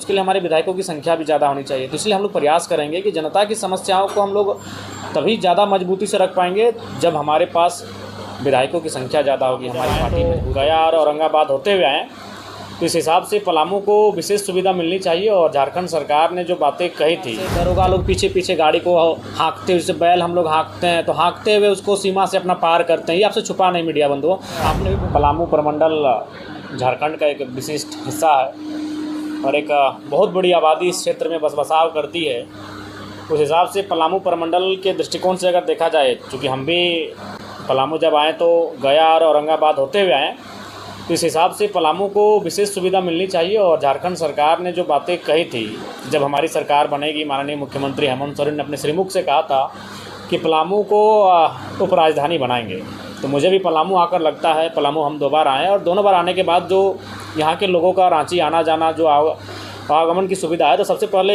उसके लिए हमारे विधायकों की संख्या भी ज़्यादा होनी चाहिए। तो इसलिए हम लोग प्रयास करेंगे कि जनता की समस्याओं को हम लोग तभी ज़्यादा मजबूती से रख पाएंगे जब हमारे पास विधायकों की संख्या ज़्यादा होगी। हमारी पार्टी में गया और औरंगाबाद होते हुए आए, तो इस हिसाब से पलामू को विशेष सुविधा मिलनी चाहिए। और झारखंड सरकार ने जो बातें कही थी, दरोगा लोग पीछे पीछे गाड़ी को हाँकते हुए, जैसे बैल हम लोग हाँकते हैं तो हाँकते हुए उसको सीमा से अपना पार करते हैं, ये आपसे छुपा नहीं मीडिया बंधुओं। आपने भी पलामू प्रमंडल झारखंड का एक विशिष्ट हिस्सा है और एक बहुत बड़ी आबादी इस क्षेत्र में बसाव करती है। उस हिसाब से पलामू प्रमंडल के दृष्टिकोण से अगर देखा जाए, चूँकि हम भी पलामू जब आए तो गया और औरंगाबाद होते हुए आए, तो इस हिसाब से पलामू को विशेष सुविधा मिलनी चाहिए। और झारखंड सरकार ने जो बातें कही थी, जब हमारी सरकार बनेगी, माननीय मुख्यमंत्री हेमंत सोरेन ने अपने श्रीमुख से कहा था कि पलामू को उपराजधानी बनाएंगे। तो मुझे भी पलामू आकर लगता है, पलामू हम 2 बार आए और दोनों बार आने के बाद जो यहाँ के लोगों का रांची आना जाना, जो आवागमन की सुविधा है, तो सबसे पहले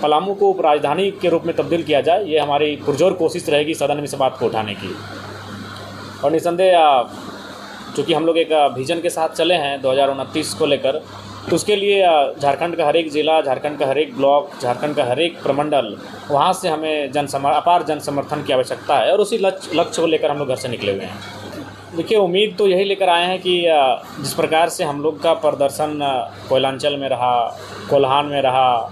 पलामू को उपराजधानी के रूप में तब्दील किया जाए। ये हमारी पुरजोर कोशिश रहेगी सदन में इस बात को उठाने की। और निसंदेह चूँकि हम लोग एक विजन के साथ चले हैं 2029 को लेकर, तो उसके लिए झारखंड का हर एक ज़िला, झारखंड का हर एक ब्लॉक, झारखंड का हर एक प्रमंडल, वहाँ से हमें अपार जन समर्थन की आवश्यकता है। और उसी लक्ष्य को लेकर हम लोग घर से निकले हुए हैं। देखिए, उम्मीद तो यही लेकर आए हैं कि जिस प्रकार से हम लोग का प्रदर्शन कोयलांचल में रहा, कोल्हान में रहा,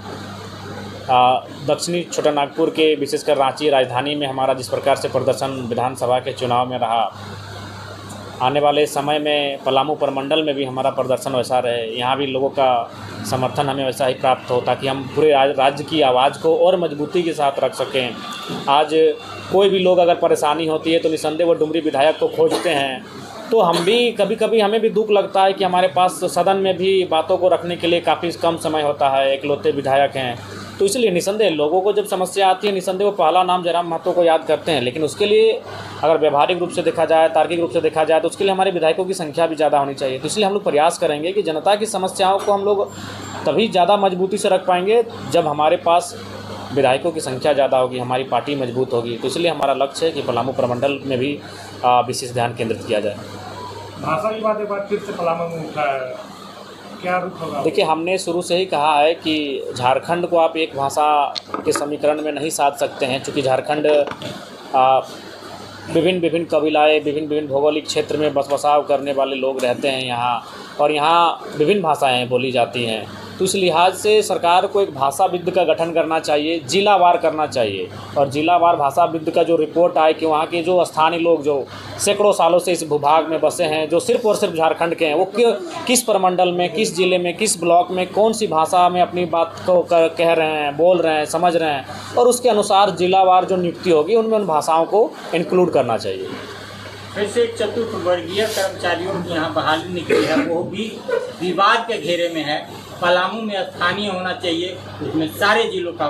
दक्षिणी छोटा नागपुर के विशेषकर रांची राजधानी में हमारा जिस प्रकार से प्रदर्शन विधानसभा के चुनाव में रहा, आने वाले समय में पलामू प्रमंडल में भी हमारा प्रदर्शन वैसा रहे, यहाँ भी लोगों का समर्थन हमें वैसा ही प्राप्त हो, ताकि हम पूरे राज्य की आवाज़ को और मजबूती के साथ रख सकें। आज कोई भी लोग अगर परेशानी होती है तो निसंदेह वो डुमरी विधायक को खोजते हैं। तो हम भी कभी कभी हमें भी दुख लगता है कि हमारे पास सदन में भी बातों को रखने के लिए काफ़ी कम समय होता है, एकलौते विधायक हैं। तो इसलिए निसंदेह लोगों को जब समस्या आती है, निसंदेह वो पहला नाम जयराम महतो को याद करते हैं। लेकिन उसके लिए अगर व्यवहारिक रूप से देखा जाए, तार्किक रूप से देखा जाए, तो उसके लिए हमारे विधायकों की संख्या भी ज़्यादा होनी चाहिए। तो इसलिए हम लोग प्रयास करेंगे कि जनता की समस्याओं को हम लोग तभी ज़्यादा मजबूती से रख पाएंगे जब हमारे पास विधायकों की संख्या ज़्यादा होगी, हमारी पार्टी मजबूत होगी। तो इसलिए हमारा लक्ष्य है कि पलामू प्रमंडल में भी विशेष ध्यान केंद्रित किया जाए। भाषा की बात एक बार फिर से पलामू में उठा है, क्या रुख होगा? देखिए, हमने शुरू से ही कहा है कि झारखंड को आप एक भाषा के समीकरण में नहीं साध सकते हैं, क्योंकि झारखंड विभिन्न कबीलाएँ, विभिन्न भौगोलिक क्षेत्र में बसाव करने वाले लोग रहते हैं यहाँ, और यहाँ विभिन्न भाषाएँ बोली जाती हैं। तो इस लिहाज से सरकार को एक भाषा विद का गठन करना चाहिए, जिलावार करना चाहिए। और जिलावार भाषा विद का जो रिपोर्ट आए कि वहाँ के जो स्थानीय लोग जो सैकड़ों सालों से इस भूभाग में बसे हैं, जो सिर्फ और सिर्फ झारखंड के हैं, वो किस प्रमंडल में, किस ज़िले में, किस ब्लॉक में, कौन सी भाषा में अपनी बात को कह रहे हैं, बोल रहे हैं, समझ रहे हैं, और उसके अनुसार जिलावार जो नियुक्ति होगी उनमें उन भाषाओं को इंक्लूड करना चाहिए। वैसे चतुर्वर्गीय कर्मचारियों की यहाँ बहाली निकली है, वो भी विवाद के घेरे में है। पलामू में स्थानीय होना चाहिए, उसमें सारे जिलों का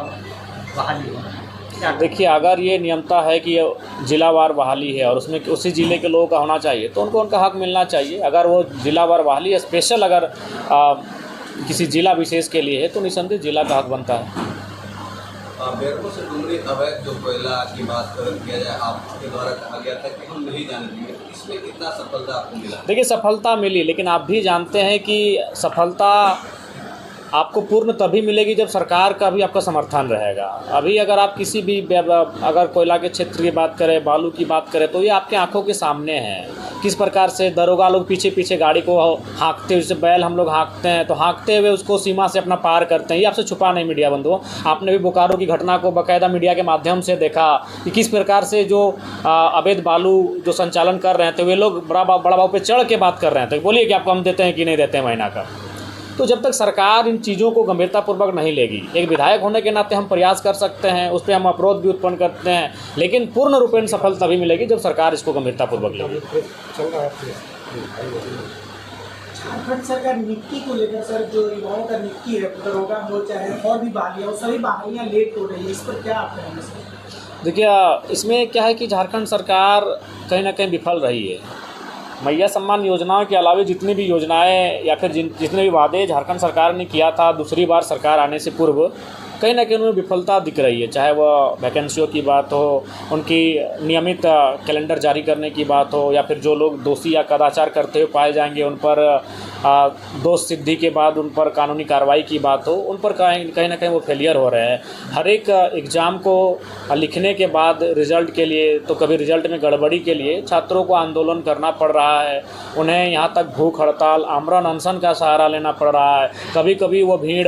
बहाली होना। देखिए, अगर ये नियमता है कि जिलावार बहाली है और उसमें उसी ज़िले के लोगों का होना चाहिए, तो उनको उनका हक मिलना चाहिए। अगर वो जिलावार बहाली स्पेशल अगर किसी ज़िला विशेष के लिए है, तो निसंदेह जिला का हक बनता है। बेरमो से डुमरी अवैध जो कोयला की बात किया जाए, आपके द्वारा कहा गया था कि हम नहीं जाने देंगे, इसमें कितना सफलता आपको मिला? देखिए, सफलता मिली, लेकिन आप भी जानते हैं कि सफलता आपको पूर्ण तभी मिलेगी जब सरकार का भी आपका समर्थन रहेगा। अभी अगर आप किसी भी अगर कोयला के क्षेत्र की बात करें, बालू की बात करें, तो ये आपके आंखों के सामने है किस प्रकार से दरोगा लोग पीछे पीछे गाड़ी को हाँकते हुए, जैसे बैल हम लोग हाँकते हैं तो हाँकते हुए उसको सीमा से अपना पार करते हैं, ये आपसे छुपा नहीं मीडिया बंधुओं। आपने भी बोकारो की घटना को बाकायदा मीडिया के माध्यम से देखा कि किस प्रकार से जो अवैध बालू जो संचालन कर रहे थे, वे लोग बड़ा बाबू पे चढ़ के बात कर रहे हैं। तो बोलिए कि आपको हम देते हैं कि नहीं देते हैं महीना का। तो जब तक सरकार इन चीज़ों को गंभीरतापूर्वक नहीं लेगी, एक विधायक होने के नाते हम प्रयास कर सकते हैं, उस पर हम अवरोध भी उत्पन्न करते हैं, लेकिन पूर्ण रूपेण सफल तभी मिलेगी जब सरकार इसको गंभीरतापूर्वक लेगी। झारखंड सरकार नियुक्ति को लेकर सर, जो युवाओं का नियुक्ति है, दरोगा हो चाहे और भी बहालियाँ, सभी बहालियाँ लेट हो रही है, इस पर क्या आप कहेंगे सर? देखिए, इसमें क्या है कि झारखंड सरकार कहीं ना कहीं विफल रही है। मैया सम्मान योजना के अलावा जितनी भी योजनाएं या फिर जितने भी वादे झारखंड सरकार ने किया था दूसरी बार सरकार आने से पूर्व, कहीं ना कहीं उनमें विफलता दिख रही है, चाहे वह वैकेंसियों की बात हो, उनकी नियमित कैलेंडर जारी करने की बात हो, या फिर जो लोग दोषी या कदाचार करते हुए पाए जाएंगे उन पर दोष सिद्धि के बाद उन पर कानूनी कार्रवाई की बात हो, उन पर कहीं ना कहीं वो फेलियर हो रहे हैं। हर एक एग्ज़ाम को लिखने के बाद रिज़ल्ट के लिए, तो कभी रिज़ल्ट में गड़बड़ी के लिए छात्रों को आंदोलन करना पड़ रहा है, उन्हें यहाँ तक भूख हड़ताल, आमरण अनशन का सहारा लेना पड़ रहा है, कभी कभी वो भीड़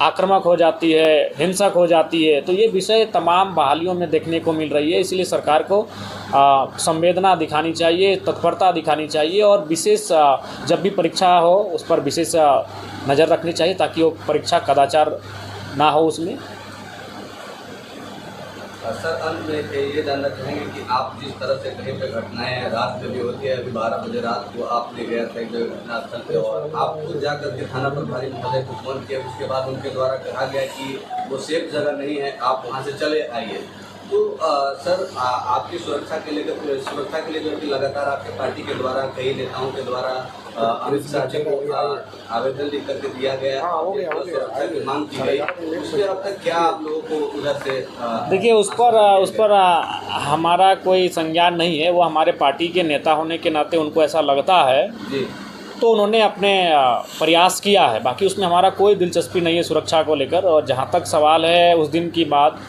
आक्रामक हो जाती है, हिंसक हो जाती है। तो ये विषय तमाम बहालियों में देखने को मिल रही है। इसलिए सरकार को संवेदना दिखानी चाहिए, तत्परता दिखानी चाहिए, और विशेष जब भी परीक्षा हो उस पर विशेष नज़र रखनी चाहिए ताकि वो परीक्षा कदाचार ना हो उसमें। सर, अंत में ये जानना चाहेंगे कि आप जिस तरह से कहीं पे घटनाएं रात में भी होती है, अभी 12 बजे रात को आपने गया था एक घटनास्थल पे और आप खुद जाकर के थाना प्रभारी महोदय को फोन किया, उसके बाद उनके द्वारा कहा गया कि वो सेफ जगह नहीं है, आप वहाँ से चले आइए। तो सर, आपकी सुरक्षा के लिए जो लगातार आपके पार्टी के द्वारा, कई नेताओं के द्वारा अमित शाह जी को आवेदन लिख करके दिया गया, सुरक्षा की मांग की गई, उसके अब तक क्या आप लोगों को उधर से देखिए, उस पर हमारा कोई संज्ञान नहीं है। वो हमारे पार्टी के नेता होने के नाते उनको ऐसा लगता है जी, तो उन्होंने अपने प्रयास किया है, बाकी उसमें हमारा कोई दिलचस्पी नहीं है सुरक्षा को लेकर। और जहाँ तक सवाल है उस दिन की बात,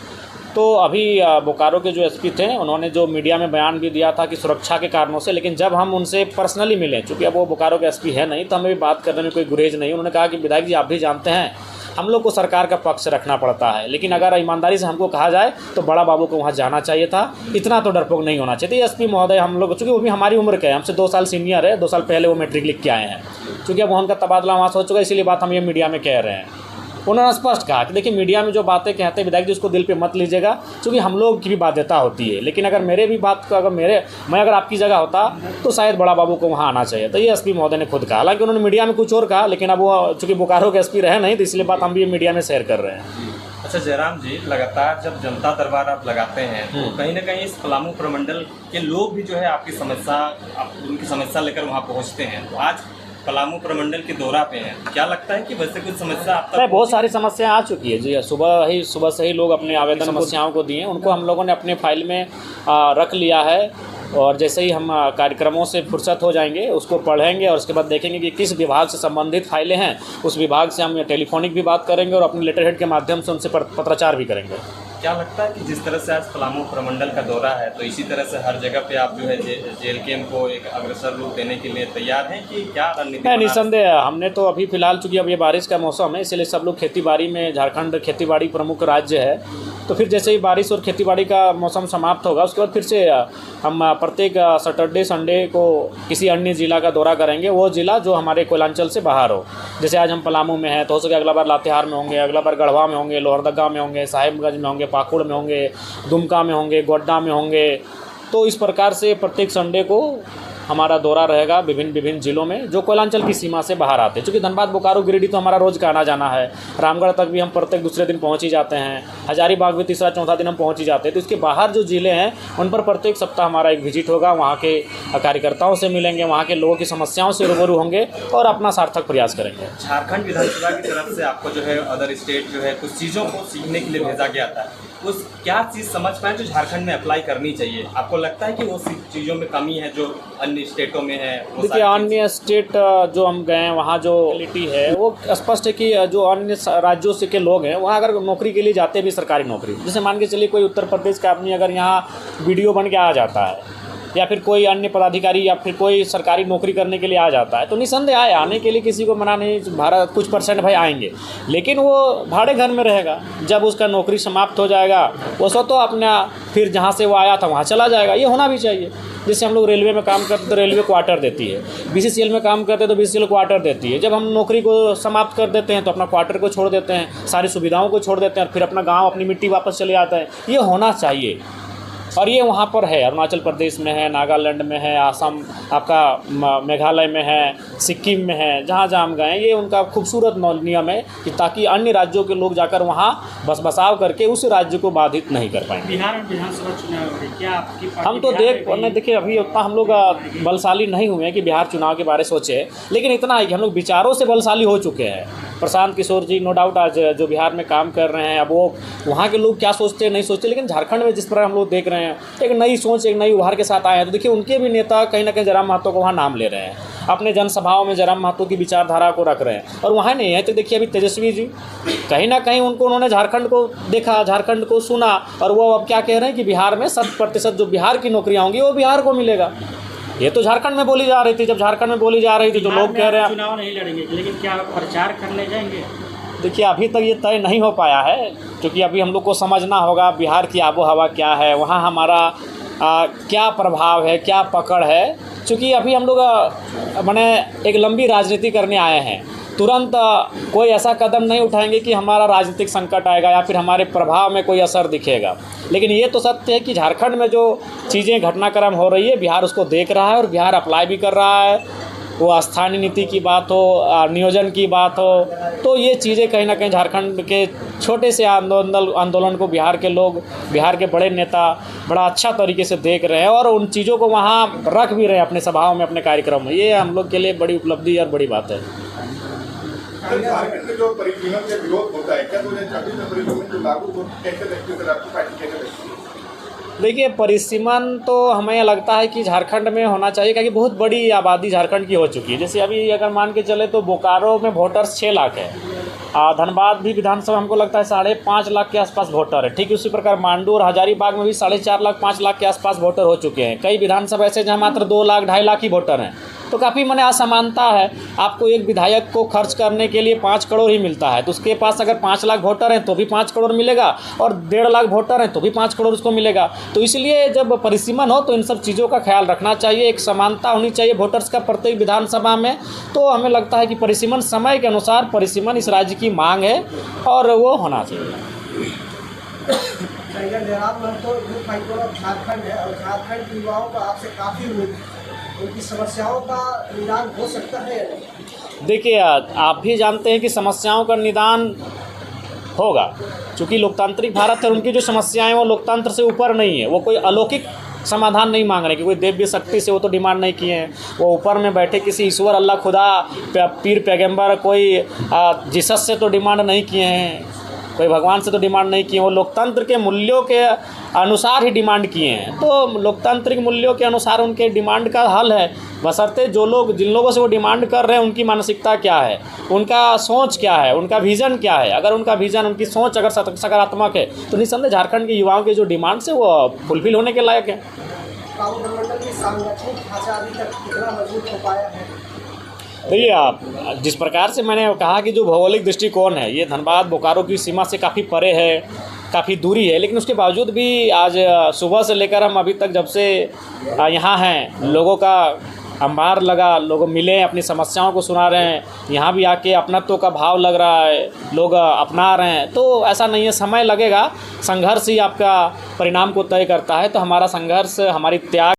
तो अभी बोकारो के जो एसपी थे उन्होंने जो मीडिया में बयान भी दिया था कि सुरक्षा के कारणों से, लेकिन जब हम उनसे पर्सनली मिले, चूँकि अब वो बोकारो के एसपी है नहीं, तो हमें भी बात करने में कोई गुरेज नहीं। उन्होंने कहा कि विधायक जी, आप भी जानते हैं हम लोग को सरकार का पक्ष रखना पड़ता है, लेकिन अगर ईमानदारी से हमको कहा जाए तो बड़ा बाबू को वहाँ जाना चाहिए था, इतना तो डरपोक नहीं होना चाहिए। एसपी महोदय हम लोग, चूँकि वो भी हमारी उम्र के हैं, हमसे 2 साल सीनियर है, 2 साल पहले वो मैट्रिक लिख के आए हैं, चूँकि अब उनका तबादला वहाँ से हो चुका है, इसीलिए बात हम ये मीडिया में कह रहे हैं। उन्होंने स्पष्ट कहा कि देखिए, मीडिया में जो बातें कहते हैं विधायक जी, उसको दिल पे मत लीजिएगा, क्योंकि हम लोग की भी बाध्यता होती है। लेकिन अगर मेरे भी बात को, मैं अगर आपकी जगह होता तो शायद बड़ा बाबू को वहाँ आना चाहिए। तो ये एसपी महोदय ने खुद कहा, हालांकि उन्होंने मीडिया में कुछ और कहा, लेकिन अब वो चूँकि बोकारो के एसपी रहे नहीं, तो इसलिए बात हम भी मीडिया में शेयर कर रहे हैं। अच्छा जयराम जी, लगातार जब जनता दरबार आप लगाते हैं तो कहीं ना कहीं इस पलामू प्रमंडल के लोग भी जो है आपकी समस्या, उनकी समस्या लेकर वहाँ पहुँचते हैं। तो आज पलामू प्रमंडल के दौरा पे हैं, क्या लगता है कि वैसे कुछ समस्या आप तक? बहुत सारी समस्याएं आ चुकी है जी। सुबह से ही लोग अपने आवेदन समस्याओं को दिए, उनको हम लोगों ने अपने फाइल में रख लिया है, और जैसे ही हम कार्यक्रमों से फुर्सत हो जाएंगे उसको पढ़ेंगे और उसके बाद देखेंगे कि किस विभाग से संबंधित फाइलें हैं, उस विभाग से हम टेलीफोनिक भी बात करेंगे और अपने लेटर हेड के माध्यम से उनसे पत्राचार भी करेंगे। क्या लगता है कि जिस तरह से आज पलामू प्रमंडल का दौरा है, तो इसी तरह से हर जगह पे आप जो है JLKM को एक अग्रसर रूप देने के लिए तैयार हैं कि क्या रणनीति? नहीं, निसंदेह हमने तो अभी फिलहाल, चूँकि अब ये बारिश का मौसम है, इसलिए सब लोग खेतीबाड़ी में, झारखंड खेतीबाड़ी प्रमुख राज्य है, तो फिर जैसे ही बारिश और खेतीबाड़ी का मौसम समाप्त होगा उसके बाद फिर से हम प्रत्येक सैटरडे संडे को किसी अन्य ज़िला का दौरा करेंगे, वो ज़िला जो हमारे कोयलांचल से बाहर हो। जैसे आज हम पलामू में हैं, तो हो सके अगला बार लातेहार में होंगे, अगला बार गढ़वा में होंगे, लोहरदगा में होंगे, साहिबगंज में होंगे, पाकुड़ में होंगे, दुमका में होंगे, गोड्डा में होंगे। तो इस प्रकार से प्रत्येक संडे को हमारा दौरा रहेगा विभिन्न ज़िलों में जो कोयलांचल की सीमा से बाहर आते हैं। चूँकि धनबाद, बोकारो, गिरिडीह तो हमारा रोज़ का आना जाना है, रामगढ़ तक भी हम प्रत्येक दूसरे दिन पहुँच ही जाते हैं, हजारीबाग भी तीसरा चौथा दिन हम पहुँच ही जाते हैं। तो इसके बाहर जो ज़िले हैं उन पर प्रत्येक सप्ताह हमारा एक विजिट होगा, वहाँ के कार्यकर्ताओं से मिलेंगे, वहाँ के लोगों की समस्याओं से रूबरू होंगे और अपना सार्थक प्रयास करेंगे। झारखंड विधानसभा की तरफ से आपको जो है अदर स्टेट जो है कुछ चीज़ों को सीखने के लिए भेजा गया था, उस क्या चीज़ समझ पाए जो झारखंड में अप्लाई करनी चाहिए? आपको लगता है कि वो चीज़ों में कमी है जो अन्य स्टेटों में है? देखिए, अन्य स्टेट जो हम गए हैं वहाँ जो क्वालिटी है वो स्पष्ट है कि जो अन्य राज्यों से के लोग हैं वहाँ अगर नौकरी के लिए जाते भी सरकारी नौकरी, जैसे मान के चलिए कोई उत्तर प्रदेश का आदमी अगर यहाँ BDO बन के आ जाता है, या फिर कोई अन्य पदाधिकारी या फिर कोई सरकारी नौकरी करने के लिए आ जाता है, तो निसंदेह आए, आने के लिए किसी को मना नहीं, भारत कुछ % भाई आएंगे, लेकिन वो भाड़े घर में रहेगा। जब उसका नौकरी समाप्त हो जाएगा वो तो अपना फिर जहाँ से वो आया था वहाँ चला जाएगा। ये होना भी चाहिए। जैसे हम लोग रेलवे में काम करते तो रेलवे क्वार्टर देती है, BCCL में काम करते तो BCCL क्वार्टर देती है। जब हम नौकरी को समाप्त कर देते हैं तो अपना क्वार्टर को छोड़ देते हैं, सारी सुविधाओं को छोड़ देते हैं और फिर अपना गाँव, अपनी मिट्टी वापस चले आते हैं। ये होना चाहिए। और ये वहाँ पर है, अरुणाचल प्रदेश में है, नागालैंड में है, आसाम आपका मेघालय में है, सिक्किम में है, जहाँ जहाँ हम गए ये उनका खूबसूरत नियम है कि ताकि अन्य राज्यों के लोग जाकर वहाँ बसाव करके उस राज्य को बाधित नहीं कर पाएंगे। बिहार में विधानसभा चुनाव है, क्या आपकी हम तो देखिए अभी उतना हम लोग बलशाली नहीं हुए हैं कि बिहार चुनाव के बारे में सोचे, लेकिन इतना है कि हम लोग विचारों से बलशाली हो चुके हैं। प्रशांत किशोर जी नो डाउट आज जो बिहार में काम कर रहे हैं, अब वो वहाँ के लोग क्या सोचते हैं नहीं सोचते, लेकिन झारखंड में जिस प्रकार हम लोग देख रहे हैं एक नई सोच, एक नई उभार के साथ आए हैं, तो देखिए उनके भी नेता कहीं ना कहीं जयराम महतो को वहाँ नाम ले रहे हैं, अपने जनसभाओं में जयराम महतो की विचारधारा को रख रहे हैं। और वहाँ नहीं है तो देखिए अभी तेजस्वी जी कहीं ना कहीं उन्होंने झारखंड को देखा, झारखंड को सुना, और वो अब क्या कह रहे हैं कि बिहार में 100% जो बिहार की नौकरियाँ होंगी वो बिहार को मिलेगा। ये तो झारखंड में बोली जा रही थी, जब झारखंड में बोली जा रही थी तो लोग कह रहे हैं चुनाव नहीं लड़ेंगे, लेकिन क्या आप प्रचार करने जाएंगे? देखिए अभी तक ये तय नहीं हो पाया है, क्योंकि अभी हम लोग को समझना होगा बिहार की आबो हवा क्या है, वहाँ हमारा क्या प्रभाव है, क्या पकड़ है। क्योंकि अभी हम लोग माने एक लंबी राजनीति करने आए हैं, तुरंत कोई ऐसा कदम नहीं उठाएंगे कि हमारा राजनीतिक संकट आएगा या फिर हमारे प्रभाव में कोई असर दिखेगा। लेकिन ये तो सत्य है कि झारखंड में जो चीज़ें घटनाक्रम हो रही है बिहार उसको देख रहा है और बिहार अप्लाई भी कर रहा है। वो स्थानीय नीति की बात हो, नियोजन की बात हो, तो ये चीज़ें कहीं ना कहीं झारखंड के छोटे से आंदोलन को बिहार के लोग, बिहार के बड़े नेता बड़ा अच्छा तरीके से देख रहे हैं और उन चीज़ों को वहाँ रख भी रहे हैं अपने सभाओं में, अपने कार्यक्रम में। ये हम लोग के लिए बड़ी उपलब्धि और बड़ी बात है। झारखंड में जो परिसीमन के विरोध होता है, क्या 2026 में परिसीमन जो लागू हो कैसे देखते हैं, आपकी पार्टी कैसे देखती है? देखिए परिसीमन तो हमें लगता है कि झारखंड में होना चाहिए, क्योंकि बहुत बड़ी आबादी झारखंड की हो चुकी है। जैसे अभी अगर मान के चले तो बोकारो में वोटर्स 6 लाख है, धनबाद भी विधानसभा हमको लगता है 5.5 लाख के आसपास वोटर है। ठीक उसी प्रकार मांडू और हजारीबाग में भी 4.5 लाख 5 लाख के आसपास वोटर हो चुके हैं। कई विधानसभा ऐसे जहाँ मात्र 2 लाख 2.5 लाख ही वोटर हैं, तो काफ़ी माने असमानता है। आपको एक विधायक को खर्च करने के लिए 5 करोड़ ही मिलता है, तो उसके पास अगर 5 लाख वोटर हैं तो भी 5 करोड़ मिलेगा, और 1.5 लाख वोटर हैं तो भी 5 करोड़ उसको मिलेगा। तो इसलिए जब परिसीमन हो तो इन सब चीज़ों का ख्याल रखना चाहिए, एक समानता होनी चाहिए वोटर्स का प्रत्येक विधानसभा में। तो हमें लगता है कि परिसीमन समय के अनुसार परिसीमन इस राज्य की मांग है और वो होना चाहिए। Jairam Mahato youth fighter of Jharkhand है और झारखंड के युवाओं का आपसे काफ़ी उम्मीद है, उनकी समस्याओं का निदान हो सकता है या नहीं? देखिए आप भी जानते हैं कि समस्याओं का निदान होगा, क्योंकि लोकतांत्रिक भारत है। उनकी जो समस्याएं वो लोकतंत्र से ऊपर नहीं है, वो कोई अलौकिक समाधान नहीं मांग रहे कि कोई देव्य शक्ति से वो तो डिमांड नहीं किए हैं। वो ऊपर में बैठे किसी ईश्वर अल्लाह खुदा पीर पैगंबर कोई जीसस से तो डिमांड नहीं किए हैं, कोई भगवान से तो डिमांड नहीं किए, वो लोकतंत्र के मूल्यों के अनुसार ही डिमांड किए हैं। तो लोकतांत्रिक मूल्यों के अनुसार उनके डिमांड का हल है, बशर्ते जो लोग जिन लोगों से वो डिमांड कर रहे हैं उनकी मानसिकता क्या है, उनका सोच क्या है, उनका विज़न क्या है। अगर उनका विज़न, उनकी सोच अगर सकारात्मक है तो निस्संदेह झारखंड के युवाओं के जो डिमांड्स है वो फुलफिल होने के लायक है। काबू मंडल की सांगठनिक ढांचा अभी तक कितना मजबूत हो पाया है? देखिए आप जिस प्रकार से मैंने कहा कि जो भौगोलिक दृष्टिकोण है ये धनबाद बोकारो की सीमा से काफ़ी परे है, काफ़ी दूरी है, लेकिन उसके बावजूद भी आज सुबह से लेकर हम अभी तक जब से यहाँ हैं लोगों का अंबार लगा, लोग मिले, अपनी समस्याओं को सुना रहे हैं, यहाँ भी आके अपनत्व का भाव लग रहा है, लोग अपना रहे हैं। तो ऐसा नहीं है, समय लगेगा, संघर्ष ही आपका परिणाम को तय करता है। तो हमारा संघर्ष, हमारी त्याग